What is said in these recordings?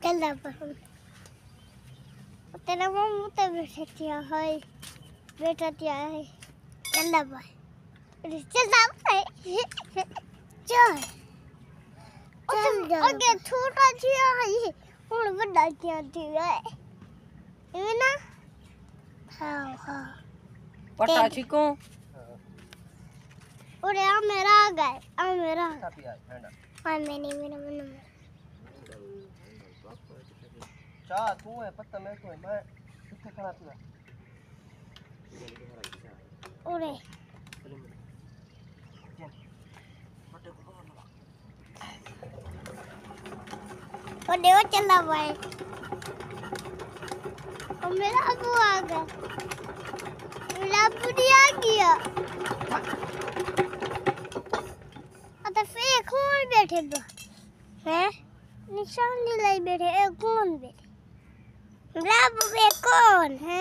चल जा पर तेरा मम्मी तो बैठा है बैठा है चल जा भाई चल जा भाई चल चल जा आगे छोटा छिया है और बड़ा छिया है ये ना हाँ पटा छिको और आ मेरा आ गए आ मेरा हाँ मैंने मेरा चाह तू है पत्ता मैं तो है मैं कितने खड़ा तू है ओरे और देखो चला भाई और मेरा अबू आ गया मेरा अबू नहीं आ गया तो फिर कौन बैठे दो हैं निशान नहीं लाई बैठे एक कौन बैठे मेरा अबू भी कौन है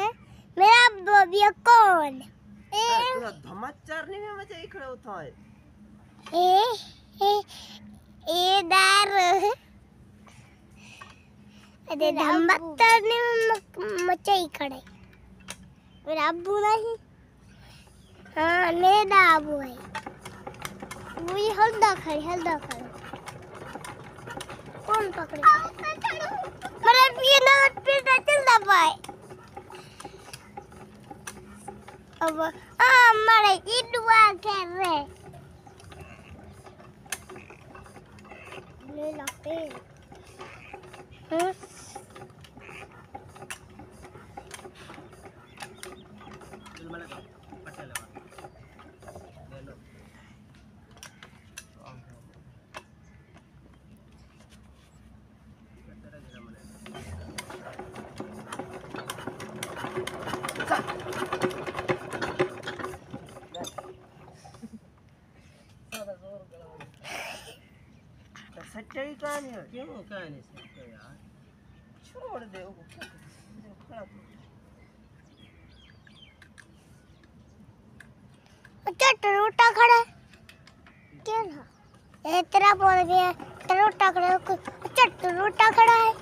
मेरा अबू भी कौन तू धमाचार नहीं में मजा इकड़े होता है ए दार अरे धमाचार नहीं मचा इकड़े मेरा अबू नहीं हाँ मेरा अबू है वो ये हल्दा खड़ी कौन पकड़े मेरा ये ना पे चल दबाए अब हमारे इडवा कर रहे ले लगते हैं सच्चाई कहानी है क्यों कहानी सच्चाई यार छोड़ दे वो अच्छा टरोटा खड़ा है क्या ना ये तेरा बोल गया टरोटा खड़ा है अच्छा टरोटा खड़ा है